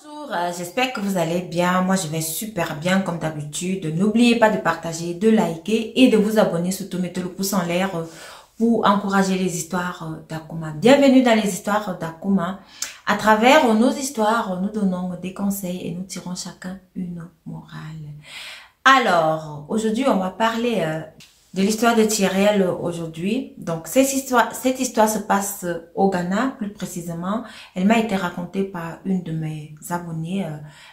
Bonjour, j'espère que vous allez bien. Moi, je vais super bien comme d'habitude. N'oubliez pas de partager, de liker et de vous abonner. Surtout, mettez le pouce en l'air pour encourager les histoires d'Akuma. Bienvenue dans les histoires d'Akuma. À travers nos histoires, nous donnons des conseils et nous tirons chacun une morale. Alors, aujourd'hui, on va parler de l'histoire de Tyrell aujourd'hui. Donc, cette histoire se passe au Ghana, plus précisément. Elle m'a été racontée par une de mes abonnées.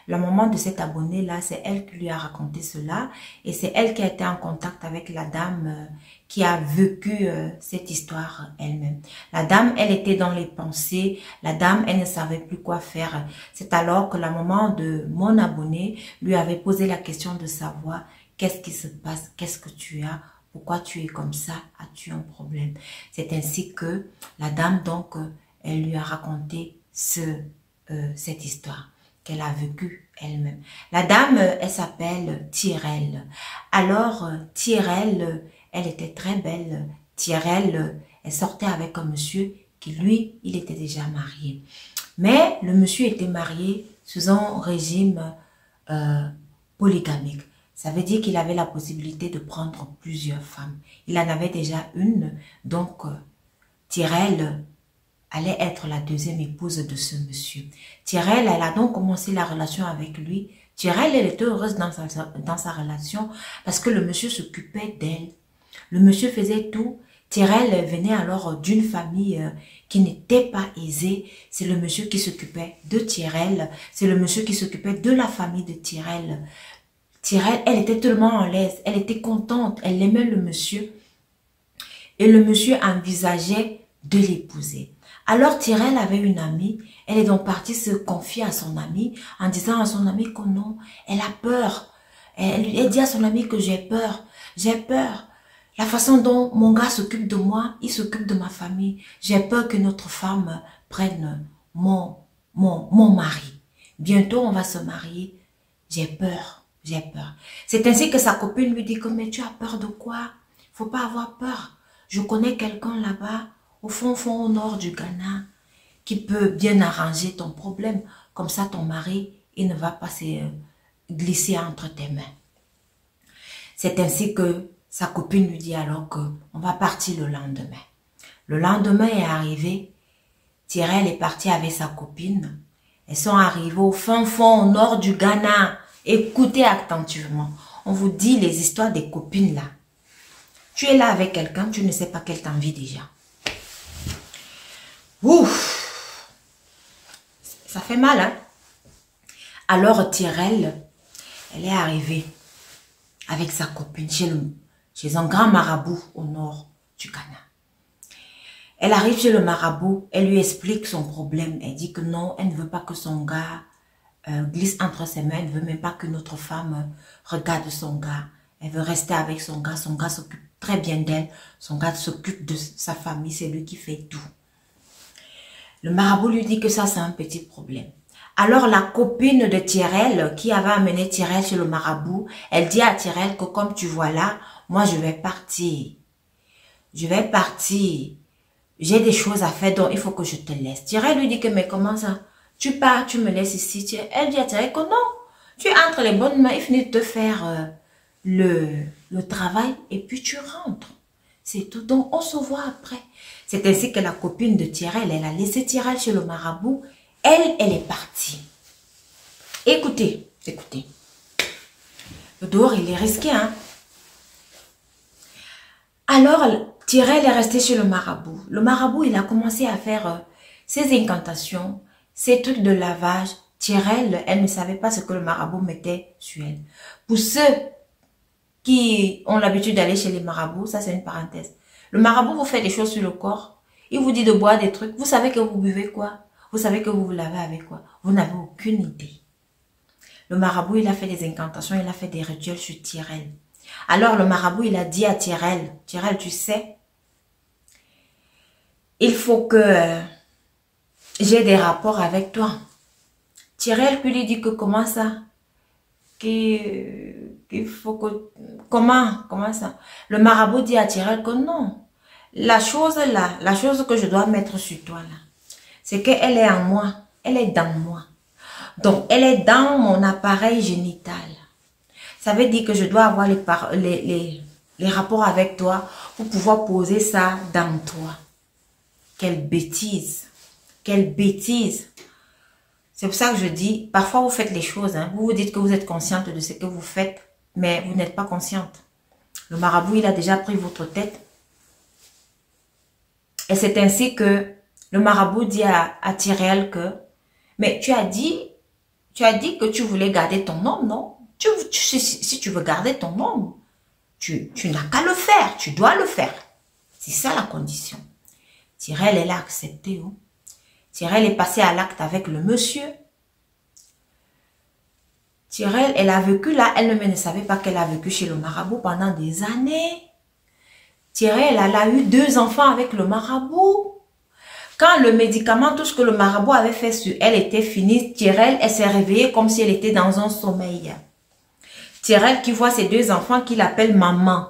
La maman de cette abonnée-là, c'est elle qui lui a raconté cela. Et c'est elle qui a été en contact avec la dame qui a vécu cette histoire elle-même. La dame, elle était dans les pensées. La dame, elle ne savait plus quoi faire. C'est alors que la maman de mon abonné lui avait posé la question de savoir qu'est-ce qui se passe, qu'est-ce que tu as, pourquoi tu es comme ça, as-tu un problème? C'est ainsi que la dame, donc, elle lui a raconté cette histoire qu'elle a vécue elle-même. La dame, elle s'appelle Tyrell. Alors, Tyrell, elle était très belle. Tyrell, elle sortait avec un monsieur qui, lui, il était déjà marié. Mais le monsieur était marié sous un régime polygamique. Ça veut dire qu'il avait la possibilité de prendre plusieurs femmes. Il en avait déjà une, donc Tyrell allait être la deuxième épouse de ce monsieur. Tyrell, elle a donc commencé la relation avec lui. Tyrell, elle était heureuse dans sa relation parce que le monsieur s'occupait d'elle. Le monsieur faisait tout. Tyrell venait alors d'une famille qui n'était pas aisée. C'est le monsieur qui s'occupait de Tyrell. C'est le monsieur qui s'occupait de la famille de Tyrell. Tyrell, elle était tellement en l'aise, elle était contente, elle aimait le monsieur. Et le monsieur envisageait de l'épouser. Alors Tyrell avait une amie, elle est donc partie se confier à son amie en disant à son amie que non, elle a peur. Elle dit à son amie que j'ai peur. La façon dont mon gars s'occupe de moi, il s'occupe de ma famille. J'ai peur que notre femme prenne mon mari. Bientôt on va se marier, j'ai peur. J'ai peur. C'est ainsi que sa copine lui dit que mais tu as peur de quoi? Faut pas avoir peur. Je connais quelqu'un là-bas, au fond au nord du Ghana, qui peut bien arranger ton problème. Comme ça, ton mari, il ne va pas se glisser entre tes mains. C'est ainsi que sa copine lui dit alors que on va partir le lendemain. Le lendemain est arrivé. Tyrell est parti avec sa copine. Elles sont arrivées au fond au nord du Ghana. Écoutez attentivement. On vous dit les histoires des copines là. Tu es là avec quelqu'un, tu ne sais pas qu'elle t'envie déjà. Ouf! Ça fait mal, hein? Alors Tyrell, elle est arrivée avec sa copine chez un grand marabout au nord du Ghana. Elle arrive chez le marabout, elle lui explique son problème. Elle dit que non, elle ne veut pas que son gars glisse entre ses mains. Elle ne veut même pas que notre femme regarde son gars. Elle veut rester avec son gars. Son gars s'occupe très bien d'elle. Son gars s'occupe de sa famille. C'est lui qui fait tout. Le marabout lui dit que ça, c'est un petit problème. Alors, la copine de Tyrell, qui avait amené Tyrell chez le marabout, elle dit à Tyrell que comme tu vois là, moi, je vais partir. Je vais partir. J'ai des choses à faire, donc il faut que je te laisse. Tyrell lui dit que mais comment ça? Tu pars, tu me laisses ici. Elle dit à Tyrell que non. Tu entres les bonnes mains, il finit de te faire le travail et puis tu rentres. C'est tout. Donc, on se voit après. C'est ainsi que la copine de Tyrell, elle a laissé Tyrell chez le marabout. Elle est partie. Écoutez. Le dehors, il est risqué, hein. Alors, Tyrell est resté chez le marabout. Le marabout, il a commencé à faire ses incantations, ces trucs de lavage. Tyrell, elle ne savait pas ce que le marabout mettait sur elle. Pour ceux qui ont l'habitude d'aller chez les marabouts, ça c'est une parenthèse. Le marabout vous fait des choses sur le corps. Il vous dit de boire des trucs. Vous savez que vous buvez quoi? Vous savez que vous vous lavez avec quoi? Vous n'avez aucune idée. Le marabout, il a fait des incantations, il a fait des rituels sur Tyrell. Alors le marabout, il a dit à Tyrell, Tyrell, tu sais, il faut que j'ai des rapports avec toi. Tyrell puis lui dit que comment ça? Qu'il faut que... Comment ça? Le marabout dit à Tyrell que non. La chose que je dois mettre sur toi là, c'est qu'elle est en moi. Elle est dans moi. Donc, elle est dans mon appareil génital. Ça veut dire que je dois avoir les rapports avec toi pour pouvoir poser ça dans toi. Quelle bêtise. Quelle bêtise. C'est pour ça que je dis, parfois vous faites les choses. Hein. Vous vous dites que vous êtes consciente de ce que vous faites, mais vous n'êtes pas consciente. Le marabout, il a déjà pris votre tête. Et c'est ainsi que le marabout dit à Tyrell que, mais tu as dit que tu voulais garder ton homme, non? Si tu veux garder ton homme, tu n'as qu'à le faire, tu dois le faire. C'est ça la condition. Tyrell, elle a accepté. Oh. Tyrell est passée à l'acte avec le monsieur. Tyrell, elle a vécu là, elle ne savait pas qu'elle a vécu chez le marabout pendant des années. Tyrell, elle a eu 2 enfants avec le marabout. Quand le médicament, tout ce que le marabout avait fait sur elle était fini, Tyrell, elle s'est réveillée comme si elle était dans un sommeil. Tyrell qui voit ses 2 enfants qui l'appellent maman.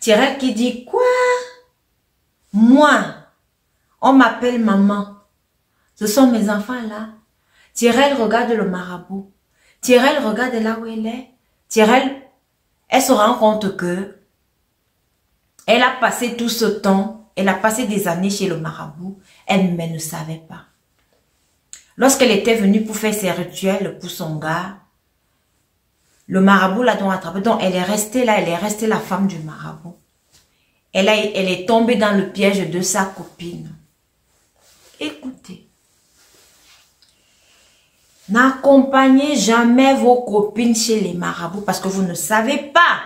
Tyrell qui dit, quoi? Moi, on m'appelle maman. Ce sont mes enfants là. Tyrell regarde le marabout. Tyrell regarde là où elle est. Tyrell, elle se rend compte que elle a passé tout ce temps, elle a passé des années chez le marabout, elle ne savait pas. Lorsqu'elle était venue pour faire ses rituels pour son gars, le marabout l'a donc attrapée. Donc elle est restée là, elle est restée la femme du marabout. Elle est tombée dans le piège de sa copine. Écoutez. N'accompagnez jamais vos copines chez les marabouts parce que vous ne savez pas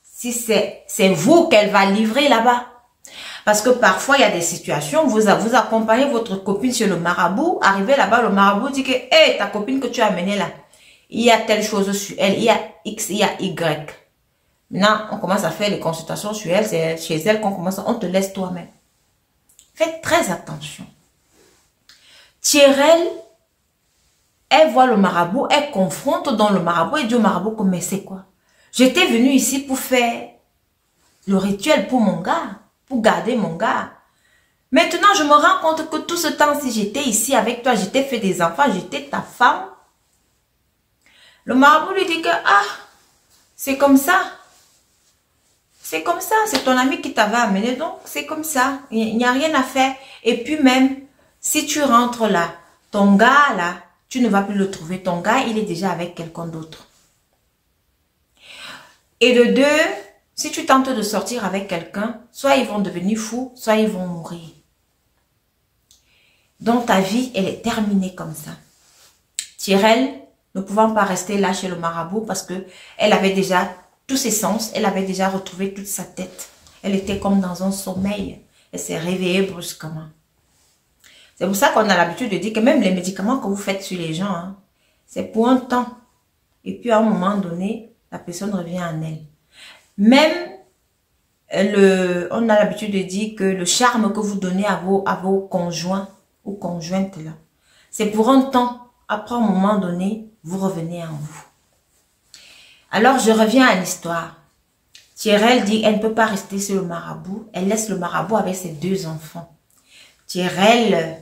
si c'est vous qu'elle va livrer là-bas. Parce que parfois, il y a des situations, vous accompagnez votre copine chez le marabout, arrivez là-bas, le marabout dit que, hey, ta copine que tu as amenée là, il y a telle chose sur elle, il y a X, il y a Y. Maintenant, on commence à faire les consultations sur elle, c'est chez elle qu'on commence, on te laisse toi-même. Faites très attention. Tyrell, elle voit le marabout, elle confronte dans le marabout et dit au marabout que mais c'est quoi? J'étais venue ici pour faire le rituel pour mon gars, pour garder mon gars. Maintenant, je me rends compte que tout ce temps, si j'étais ici avec toi, j'étais fait des enfants, j'étais ta femme. Le marabout lui dit que, ah, c'est comme ça. C'est comme ça, c'est ton ami qui t'avait amené, donc c'est comme ça. Il n'y a rien à faire. Et puis même, si tu rentres là, ton gars là, tu ne vas plus le trouver. Ton gars, il est déjà avec quelqu'un d'autre. Et de 2, si tu tentes de sortir avec quelqu'un, soit ils vont devenir fous, soit ils vont mourir. Donc ta vie, elle est terminée comme ça. Tyrell, ne pouvant pas rester là chez le marabout parce que elle avait déjà tous ses sens, elle avait déjà retrouvé toute sa tête. Elle était comme dans un sommeil. Elle s'est réveillée brusquement. C'est pour ça qu'on a l'habitude de dire que même les médicaments que vous faites sur les gens, hein, c'est pour un temps. Et puis à un moment donné, la personne revient en elle. Même, on a l'habitude de dire que le charme que vous donnez à vos conjoints ou conjointes, là, c'est pour un temps. Après un moment donné, vous revenez en vous. Alors, je reviens à l'histoire. Tyrell dit elle ne peut pas rester sur le marabout. Elle laisse le marabout avec ses 2 enfants. Tyrell,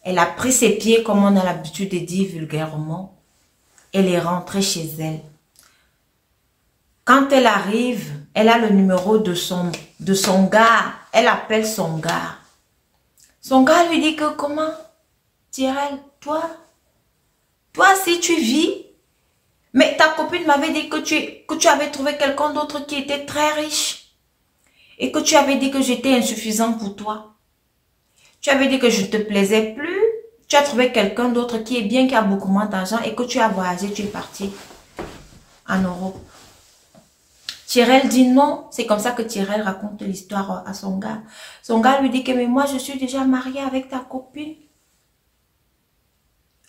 elle a pris ses pieds, comme on a l'habitude de dire vulgairement. Elle est rentrée chez elle. Quand elle arrive, elle a le numéro de son gars. Elle appelle son gars. Son gars lui dit que comment? Tyrell, toi, si tu vis, mais ta copine m'avait dit que tu avais trouvé quelqu'un d'autre qui était très riche. Et que tu avais dit que j'étais insuffisant pour toi. Tu avais dit que je ne te plaisais plus. Tu as trouvé quelqu'un d'autre qui est bien, qui a beaucoup moins d'argent et que tu as voyagé, tu es parti en Europe. Tyrell dit non. C'est comme ça que Tyrell raconte l'histoire à son gars. Son gars lui dit que mais moi je suis déjà mariée avec ta copine.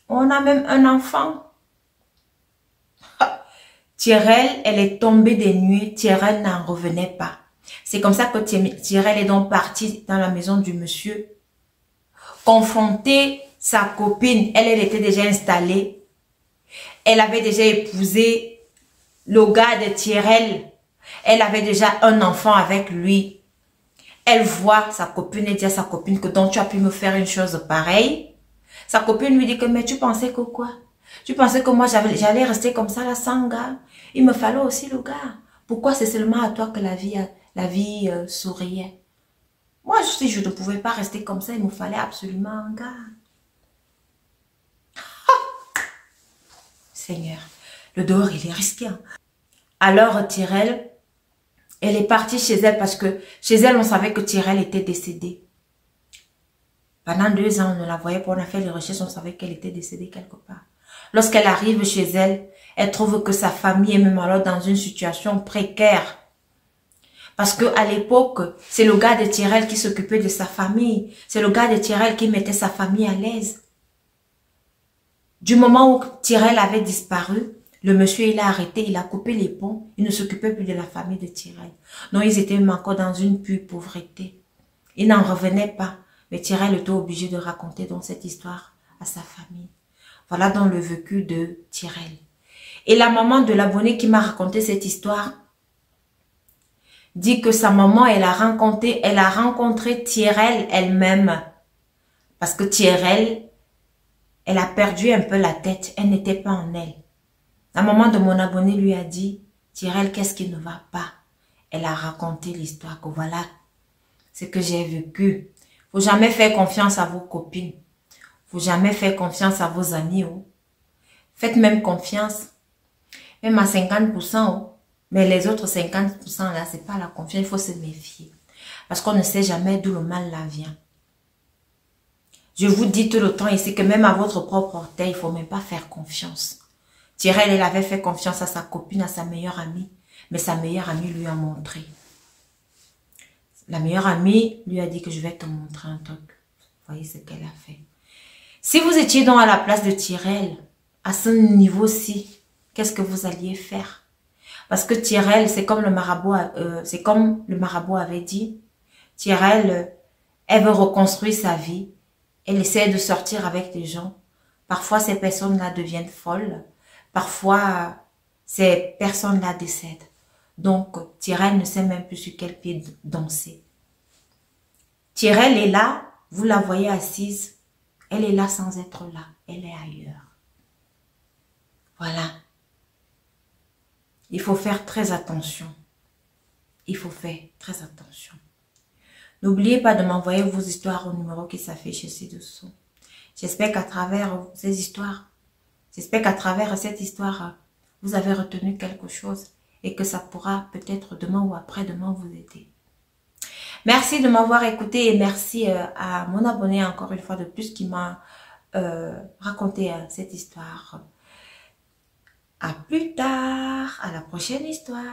On a même un enfant. Tyrell, elle est tombée des nuées. Tyrell n'en revenait pas. C'est comme ça que Tyrell est donc partie dans la maison du monsieur. Confronter sa copine. Elle était déjà installée. Elle avait déjà épousé le gars de Tyrell. Elle avait déjà un enfant avec lui. Elle voit sa copine et dit à sa copine que donc tu as pu me faire une chose pareille. Sa copine lui dit que mais tu pensais que quoi? Tu pensais que moi, j'allais rester comme ça, là, sans gars? Il me fallait aussi le gars. Pourquoi c'est seulement à toi que la vie souriait? Moi, si je ne pouvais pas rester comme ça, il me fallait absolument un gars. Seigneur, le dehors, il est risqué. Hein. Alors, Tyrell, elle est partie chez elle parce que chez elle, on savait que Tyrell était décédée. Pendant 2 ans, on ne la voyait pas, on a fait les recherches, on savait qu'elle était décédée quelque part. Lorsqu'elle arrive chez elle, elle trouve que sa famille est même alors dans une situation précaire. Parce que à l'époque, c'est le gars de Tyrell qui s'occupait de sa famille. C'est le gars de Tyrell qui mettait sa famille à l'aise. Du moment où Tyrell avait disparu, le monsieur, il a arrêté, il a coupé les ponts. Il ne s'occupait plus de la famille de Tyrell. Non, ils étaient même encore dans une pure pauvreté. Ils n'en revenaient pas. Mais Tyrell était obligé de raconter donc cette histoire à sa famille. Voilà donc le vécu de Tyrell. Et la maman de l'abonné qui m'a raconté cette histoire dit que sa maman, elle a rencontré Tyrell elle-même. Parce que Tyrell, elle a perdu un peu la tête. Elle n'était pas en elle. La maman de mon abonné lui a dit, Tyrell, qu'est-ce qui ne va pas? Elle a raconté l'histoire que voilà, ce que j'ai vécu. Faut jamais faire confiance à vos copines. Faut jamais faire confiance à vos amis. Oh. Faites même confiance. Même à 50%. Oh. Mais les autres 50% là, c'est pas la confiance. Il faut se méfier. Parce qu'on ne sait jamais d'où le mal là vient. Je vous dis tout le temps ici que même à votre propre orteil, il faut même pas faire confiance. Tyrell, elle avait fait confiance à sa copine, à sa meilleure amie. Mais sa meilleure amie lui a montré. La meilleure amie lui a dit que je vais te montrer un truc. Vous voyez ce qu'elle a fait. Si vous étiez donc à la place de Tyrell, à ce niveau-ci, qu'est-ce que vous alliez faire? Parce que Tyrell, c'est comme le marabout avait dit. Tyrell, elle veut reconstruire sa vie. Elle essaie de sortir avec des gens. Parfois, ces personnes-là deviennent folles. Parfois, ces personnes-là décèdent. Donc, Tyrell ne sait même plus sur quel pied danser. Tyrell est là, vous la voyez assise. Elle est là sans être là. Elle est ailleurs. Voilà. Il faut faire très attention. Il faut faire très attention. N'oubliez pas de m'envoyer vos histoires au numéro qui s'affiche ci-dessous. J'espère qu'à travers ces histoires, cette histoire, vous avez retenu quelque chose et que ça pourra peut-être demain ou après-demain vous aider. Merci de m'avoir écouté et merci à mon abonné encore une fois de plus qui m'a raconté cette histoire. À plus tard, à la prochaine histoire.